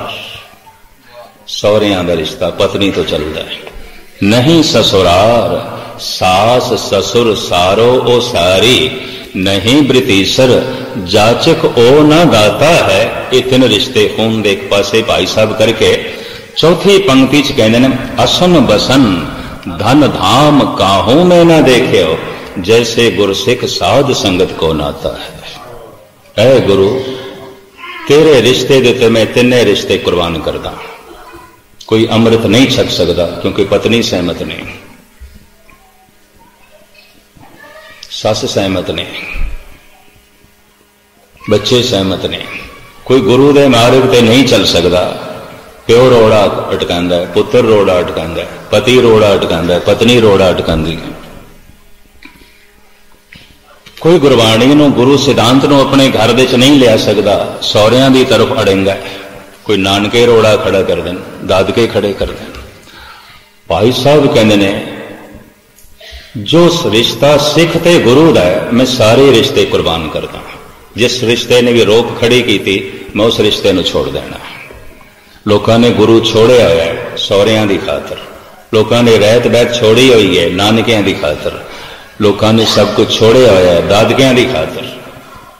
सौरियां का रिश्ता पत्नी तो चलता है। नहीं ससुरार सास ससुर सारो ओ सारी, नहीं ब्रितीसर जाचक ओ ना दाता है। ये तीन रिश्ते खून दे एक पासे भाई साहब करके चौथी पंक्ति च कहते हैं, असन बसन धन धाम काहू में ना देखे हो, जैसे गुरसिख साध संगत को नाता है। ऐ गुरु, तेरे रिश्ते दे ते मैं तिने रिश्ते कुर्बान करदा। कोई अमृत नहीं छक सकता क्योंकि पत्नी सहमत नहीं, सस सहमत नहीं, बच्चे सहमत नहीं। कोई गुरु दे मार्ग ते नहीं चल सकता। प्यो रोड़ा अटकांदा है, पुत्र रोड़ा अटकांदा है, पति रोड़ा अटकांदा है, पत्नी रोड़ा अटकांदी है। कोई गुरबाणी नूं गुरु सिद्धांत नूं अपने घर दे च नहीं लिया सकता, सौरियां दी तरफ अड़ेंगा। कोई नानके रोड़ा खड़ा कर देन, दादके खड़े कर देन। भाई साहब कहते ने, जो रिश्ता सिख ते गुरु दा है, मैं सारे रिश्ते कुर्बान करदा। जिस रिश्ते ने भी रोक खड़ी की थी, मैं उस रिश्ते नूं छोड़ देना। लोगों ने गुरु छोड़िया है सौरियां दी खातर, लोगों ने रहत बहत छोड़ी हुई है नानकियां दी खातर, लोगों ने सब कुछ छोड़िया होया है दादकियां दी खातर।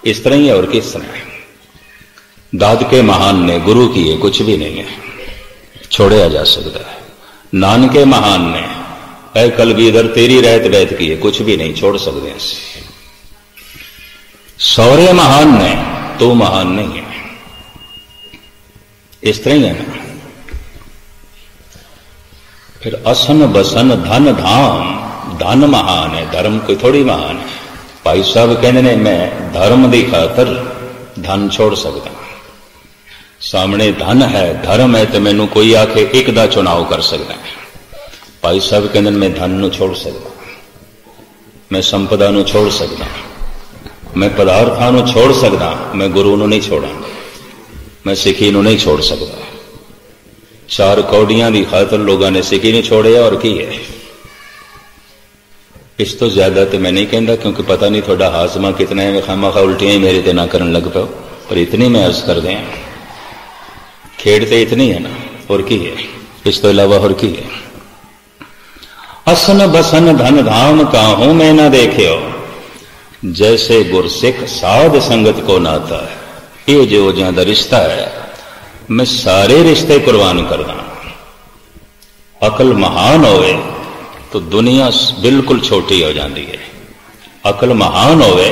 इस तरह ही है और किस तरह है। दादके महान ने, गुरु की है कुछ भी नहीं है, छोड़िया जा सकता है। नानके महान ने, ऐ कलगीधर तेरी रहत बहत की है, कुछ भी नहीं छोड़ सकते हैं। सौरे महान ने, तो महान नहीं है। इस तरह ही है ना। फिर असन बसन धन धाम, धन महान है, धर्म कोई थोड़ी महान है। भाई साहब कहते ने, मैं धर्म की खातर धन छोड़ सकता। सामने धन है धर्म है तो मैनू कोई आके एक दा चुनाव कर सकता है। भाई साहब कहते मैं धन नू छोड़ सकता, मैं संपदा नू छोड़ सकता, मैं पदार्थां नू छोड़ सकता, मैं गुरु नू नहीं छोड़ा, मैं सिखी नू नहीं छोड़ सकता। चार कौड़ियां की खातर लोगों ने सिखी नहीं छोड़िया और की है। इस तो ज्यादा तो मैं नहीं कहता क्योंकि पता नहीं थोड़ा हाजमा कितना है, खामा खा उल्टियां ही मेरे ते ना करन लग पाओ। पर इतनी मैं अर्ज कर दें, खेड़ ते इतनी है ना, और की है, इस तो इलावा और की है। असन बसन धन धाम काहू में ना देखे हो, जैसे गुरसिख साध संगत को नाता है। ये जो ज्यादा रिश्ता है, मैं सारे रिश्ते कुर्बान करदा। अकल महान होवे तो दुनिया बिल्कुल छोटी हो जाती है। अकल महान होवे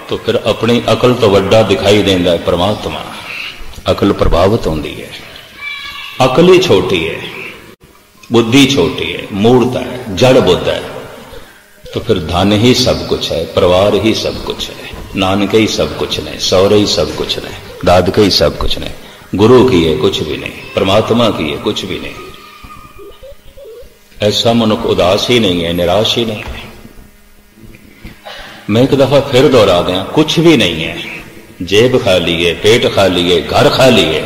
तो फिर अपनी अकल तो वड्डा दिखाई देता है परमात्मा। अकल प्रभावित होती है। अकल ही छोटी है, बुद्धि छोटी है, मूर्ता है, जड़ बुद्ध है, तो फिर धन ही सब कुछ है, परिवार ही सब कुछ है, नानके ही सब कुछ नहीं, सौरे ही सब कुछ नहीं, दादके ही सब कुछ नहीं, गुरु की है कुछ भी नहीं, परमात्मा की है कुछ भी नहीं। ऐसा मनुष्य उदास ही नहीं है, निराश ही नहीं है। मैं एक दफा फिर दोहरा दें, कुछ भी नहीं है। जेब खाली है, पेट खाली है, घर खाली है,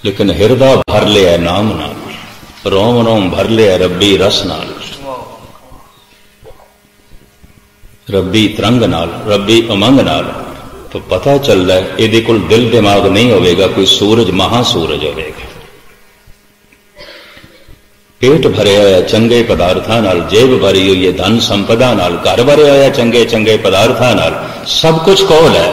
लेकिन हिरदा भर लिया नाम नाल, रोम रोम भर लिया रब्बी रस नाल, रब्बी तरंग नाल, रब्बी उमंग नाल। तो पता चलता है ये कोल दिल दिमाग नहीं होगा, कोई सूरज महासूरज होगा। पेट भरे होया चंगे पदार्थां नाल, जेब भरी हुई है धन संपदा नाल, घर भरे होया चंगे चंगे पदार्थां नाल, सब कुछ कोल है,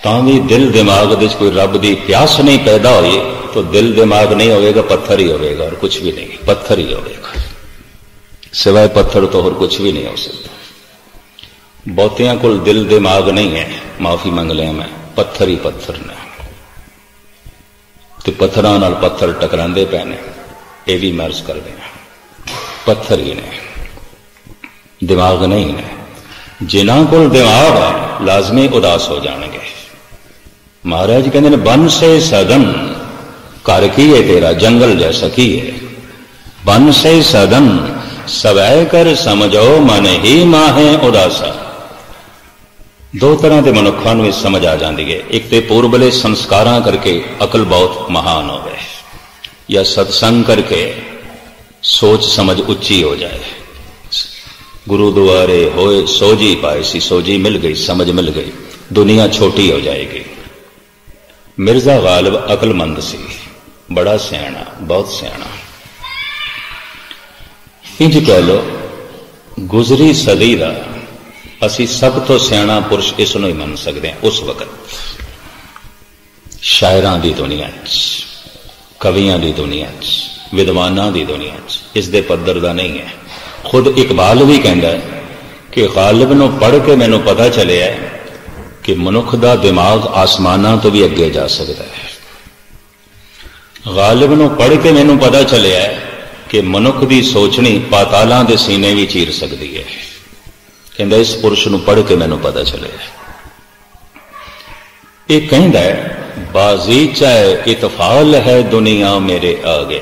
तां भी दिल दिमाग दे कोई रब दी प्यास नहीं पैदा हुई, तो दिल दिमाग नहीं होगा, पत्थर ही होगा और कुछ भी नहीं, पत्थर ही होगा। सिवाय पत्थर तो और कुछ भी नहीं हो सकता। बहुतियां कोल दिल दिमाग नहीं है, माफी मंग लिया मैं, पत्थर ही पत्थर ने ते पत्थरां नाल पत्थर टकरांदे पे ने, ये भी मर्ज करते हैं, पत्थर ही ने, दिमाग नहीं है। जिन्हां कोल दिमाग है लाजमी उदास हो जाएंगे। महाराज कहते हैं बन से सदन, घर की है तेरा जंगल जैसा की है, बन से सदन सवै कर समझो मन ही माहे उदासा। दो तरह के मनुखों में समझ आ जाती है, एक तो पूर्वले संस्कारां करके अकल बहुत महान हो गए, या सत्संग करके सोच समझ उच्ची हो जाए। गुरु द्वारे होए सोजी पाए सी, सोजी मिल गई, समझ मिल गई, दुनिया छोटी हो जाएगी। मिर्जा गालिब अकलमंद सी, बड़ा सियाणा, बहुत सियाणा। इंज कह लो गुजरी सदी का असी सब तो सियाणा पुरुष इसनों ही मन सकते हैं। उस वक्त शायरां की दुनिया च, कवियां की दुनिया च, विद्वानां की दुनिया च इस दे पद्धर दा नहीं है। खुद इकबाल भी कहता है कि गालिब नूं पढ़ के मैनूं पता चलिया है कि मनुख दा दिमाग आसमानां तो भी अगे जा सकता है। गालिब नूं पढ़ के मैनूं पता चलिया है कि मनुख की सोचनी पातालां दे सीने भी चीर सकती है। कहता इस पुरुष नूं पढ़ के मैनूं पता चलिया। ये कहता है बाजीचा इतफाल है दुनिया मेरे आगे,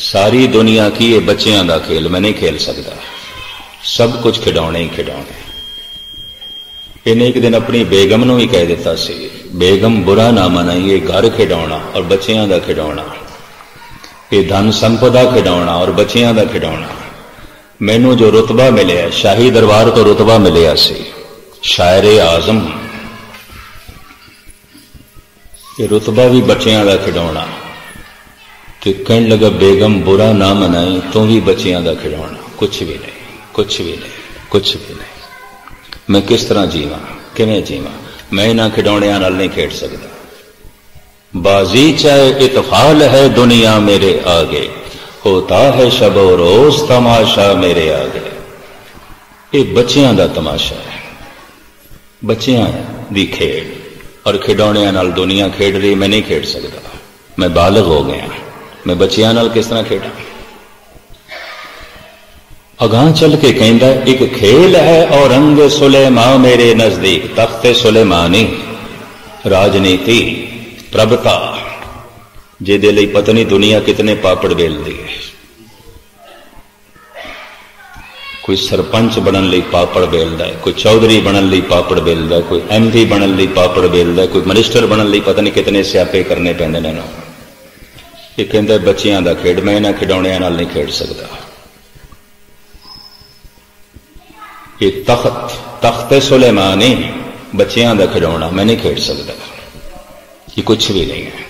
सारी दुनिया की ये बच्चियां दा खेल, मैं नहीं खेल सकता, सब कुछ खिडौने ही खिडौने। इन्हें एक दिन अपनी बेगम नूं भी कह दिता सी, बेगम बुरा ना मनाइए, घर खिडौना और बच्चियां दा खिडौना, ये धन संपदा खिडौना और बच्चियां दा खिडौना। मैनू जो रुतबा मिले, शाही दरबार तो रुतबा मिले सी शायरे आजम, ये रुतबा भी बच्चियां दा खिडौना। तो कहने लगा बेगम बुरा ना मनाई, तू भी बच्चियां दा खिडौना। कुछ भी नहीं, कुछ भी नहीं, कुछ भी नहीं। मैं किस तरह जीवा, किवें जीवा, मैं इन्हां खिडौणियां नाल नहीं खेड सकता। बाजी चाहे इतफाल है दुनिया मेरे आगे, होता है शबो रोज तमाशा मेरे आगे। ये बच्चियां दा तमाशा है, बच्चियां दी खेड और खिडौणियां नाल दुनिया खेड रही, मैं नहीं खेड सकता। मैं बालग हो गया, मैं बच्चियां नाल किस तरह खेडा। अगां चल के कहता एक खेल है और रंग सुलेमान मेरे नजदीक, तख्ते सुलेमानी राजनीति प्रभुता जिहदे लई पता नहीं दुनिया कितने पापड़ बेलदी है। कोई सरपंच बनन लई पापड़ बेलदा है, कोई चौधरी बनन लई पापड़ बेलदा है, कोई MP बनन लई पापड़ बेलदा है, कोई मिनिस्टर बनन लई पता नहीं कितने स्यापे करने पैंदे ने। ये कहंदा बच्चियां दा खेड, मैं इन्हां खिडौणियां नाल नहीं खेड सकदा। ये तख्ते सुलेमानी बच्चियां दा खिडौना, मैं नहीं खेड सकता। ये कुछ भी नहीं है।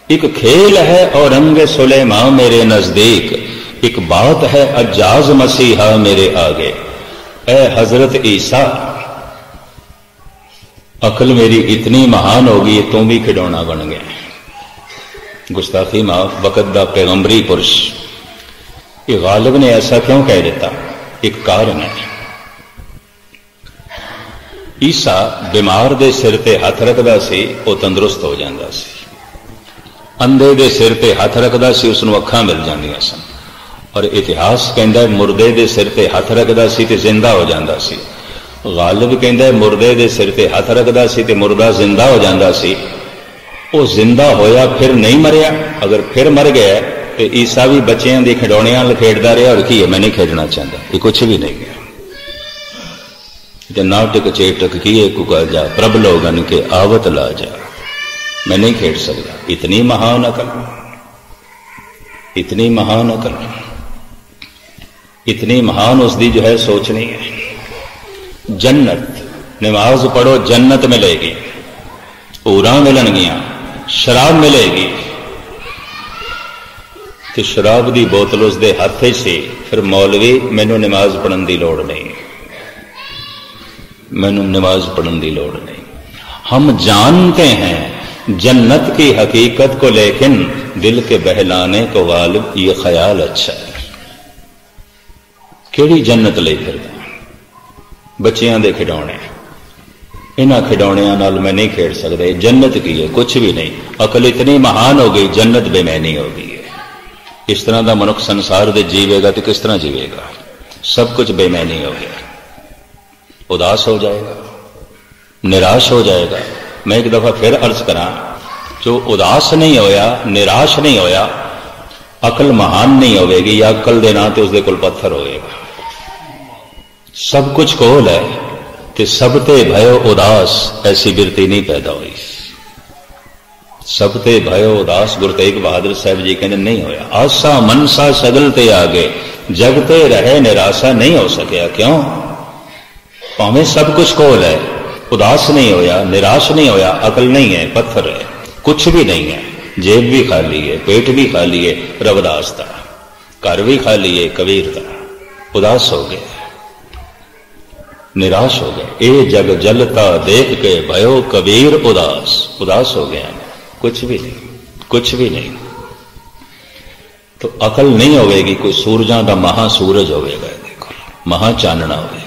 एक खेल है और रंग सुलेमान मेरे नजदीक, एक बात है अजाज मसीहा मेरे आगे। ए हजरत ईसा, अकल मेरी इतनी महान होगी, तुम भी खिडौना बन गए। गुस्ताखी माफ, वक़्त दा पैगंबरी पुरुष। ये गालिब ने ऐसा क्यों कह देता, एक कारण है। ईसा बीमार दे सिर ते हथ रखदा सी, वो तंदुरुस्त हो जांदा सी। अंधे दे सिर ते हथ रखदा सी, उसनूं अखां मिल जांदियां सन। और इतिहास कहंदा है मुर्दे दे सिर ते हथ रखदा सी ते जिंदा हो जांदा सी। गालिब कहंदा है मुर्दे दे सिर ते हथ रखदा सी ते मुर्दा जिंदा हो जांदा सी। वो जिंदा होया फिर नहीं मरिया, अगर फिर मर गया तो ईसा भी बच्चियां दी खिडौणियां नाल खेडदा रहा। और की है, मैं नहीं खेडना चाहता, ये कुछ भी नहीं है। नाटक चेटक किए कुका जा, प्रभ लोगन के आवत ला जा, मैं नहीं खेड सकता। इतनी महान अकल, इतनी महान अकल, इतनी महान उसकी जो है सोचनी है। जन्नत, नमाज पढ़ो जन्नत मिलेगी, ऊरां मिलणगियां, शराब मिलेगी। तो शराब की बोतल उसके हथ से, फिर मौलवी मैनू नमाज पढ़न की लोड़ नहीं, मैनू नमाज पढ़ने की लोड़ नहीं। हम जानते हैं जन्नत की हकीकत को, लेकिन दिल के बहलाने को गालिब ये ख्याल अच्छा है। केड़ी जन्नत ले फिरदा, बच्चियां दे खिडौने, इन्हां खिडौणियां नाल मैं नहीं खेड सकता। जन्नत की है? कुछ भी नहीं। अकल इतनी महान हो गई, जन्नत बेमैनी हो गई है। इस तरह का मनुख संसार दे जीवेगा तो किस तरह जीवेगा? सब कुछ बेमैनी हो गया, उदास हो जाएगा, निराश हो जाएगा। मैं एक दफा फिर अर्ज करा, जो उदास नहीं होया, निराश नहीं होया, अकल महान नहीं होगी, या अकल दे नां ते उसदे कोल पत्थर होएगा। सब कुछ कोल है ते सब ते भयो उदास, ऐसी बिरती नहीं पैदा हुई। सब ते भयो उदास गुरु तेग बहादुर साहब जी कहते नहीं होया। आसा मनसा सगल ते आगे, जगते रहे निराशा नहीं हो सकिया। क्यों? भावें सब कुछ कोल है, उदास नहीं होया, निराश नहीं होया, अकल नहीं है, पत्थर है, कुछ भी नहीं है। जेब भी खाली है, पेट भी खाली है, रविदास का घर भी खाली है, कबीर का। उदास हो गए, निराश हो गए। ए जग जलता देख के भयो कबीर उदास, उदास हो गया। कुछ भी नहीं, कुछ भी नहीं। तो अकल नहीं होगी, कोई सूरजा का महासूरज होगा, देखो महाचानना होगा,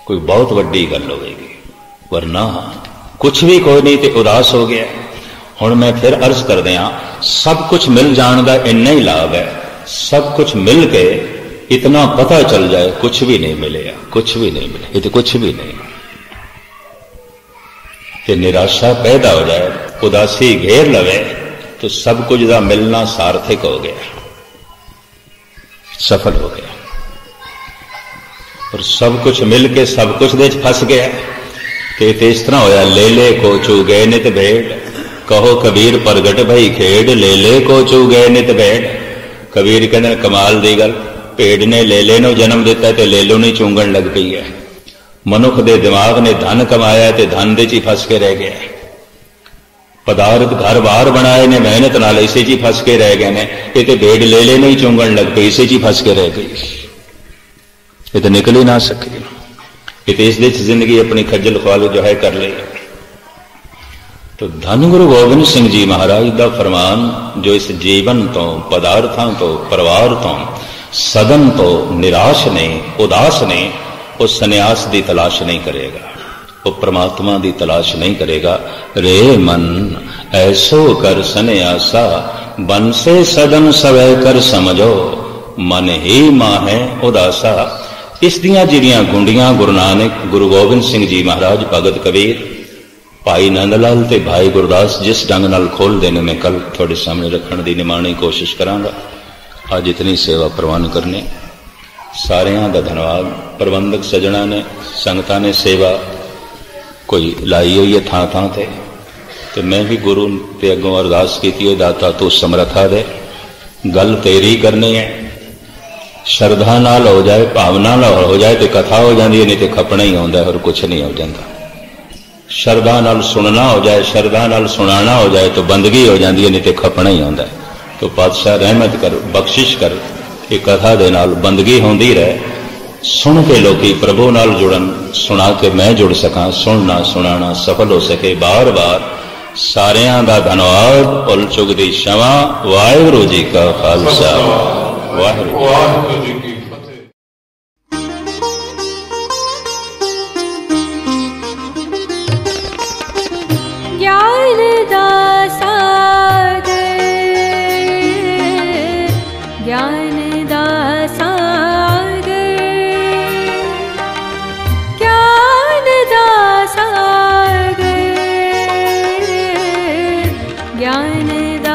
कोई बहुत वड्डी गल होगी। वरना कुछ भी कोई नहीं, तो उदास हो गया। हुण मैं फिर अर्ज कर दिया, सब कुछ मिल जाने का इन्ना ही लाभ है। सब कुछ मिल के इतना पता चल जाए कुछ भी नहीं मिलेगा, कुछ भी नहीं मिले, ये तो कुछ भी नहीं। कि निराशा पैदा हो जाए, उदासी घेर लवे, तो सब कुछ का मिलना सार्थक हो गया, सफल हो गया। और सब कुछ मिल के सब कुछ दे फस गया तो इस तरह होया। ले ले को चू गए नित भेड़, कहो कबीर प्रगट भई खेड़, ले ले को चू गए नित भेड़। कबीर कहते कमाल दी गल, भेड़ ने ले ले नूं जन्म दिता तो ले लो नहीं चूंगण लग पई है। मनुख दे दिमाग ने धन कमाया तो धन दे च ही फस के रह गया। पदार्थ घर बार बनाए ने मेहनत नाल इसे च ही फस के रह गए ने। ये तो भेड़ ले ले नहीं चूंगण लग पई, इसे च ही फस के रह गई, ये तो निकल ही ना सके। ये तो इस जिंदगी अपनी खज्जल ख्वाल जो है कर ले। तो धन गुरु गोबिंद सिंह जी महाराज का फरमान, जो इस जीवन तो, पदार्थों तो, परिवार तो, सदन तो निराश ने, उदास ने, वो सन्यास की तलाश नहीं करेगा, वो परमात्मा की तलाश नहीं करेगा। रे मन ऐसो कर सन्यासा, बन से सदन सवै कर समझो, मन ही माहे उदासा। इस दियां जिहड़ियां गुंडियां गुरु नानक, गुरु गोबिंद सिंह जी महाराज, भगत कबीर, भाई नंद लाल ते भाई गुरदास जिस ढंग नाल खोलदे ने, मैं कल थोड़े सामने रखने की निमाणी कोशिश करांगा। आज इतनी सेवा प्रवान करने सारियां दा धन्यवाद। प्रबंधक सजना ने, संगतां ने सेवा कोई लाई हुई है थां थां ते, तो मैं भी गुरु ते अगों अरदास की है, दाता तू समर्था दे, गल तेरी करनी है। श्रद्धा नाल हो जाए, भावना नाल हो जाए तो कथा हो जाती है, नहीं तो खपना ही आता है और कुछ नहीं हो जाता। श्रद्धा नाल सुनना हो जाए, श्रद्धा नाल सुनाना हो जाए तो बंदगी हो जाती है, नहीं तो खपना ही आता है। तो पातशाह रहमत कर, बख्शिश कर, कि कथा दे नाल बंदगी होंदी रहे, सुन के लोकी प्रभु नाल जुड़न, सुना के मैं जुड़ सका, सुनना सुनाना सफल हो सके। बार बार सारियां दा धन्यवाद, भुल चुक दी क्षमा। वाहिगुरू जी का खालसा, वाहिगुरू जी की फतेह। ज्ञान दा सागर, ज्ञान दा सागर, ज्ञान दा सागर, ज्ञान दा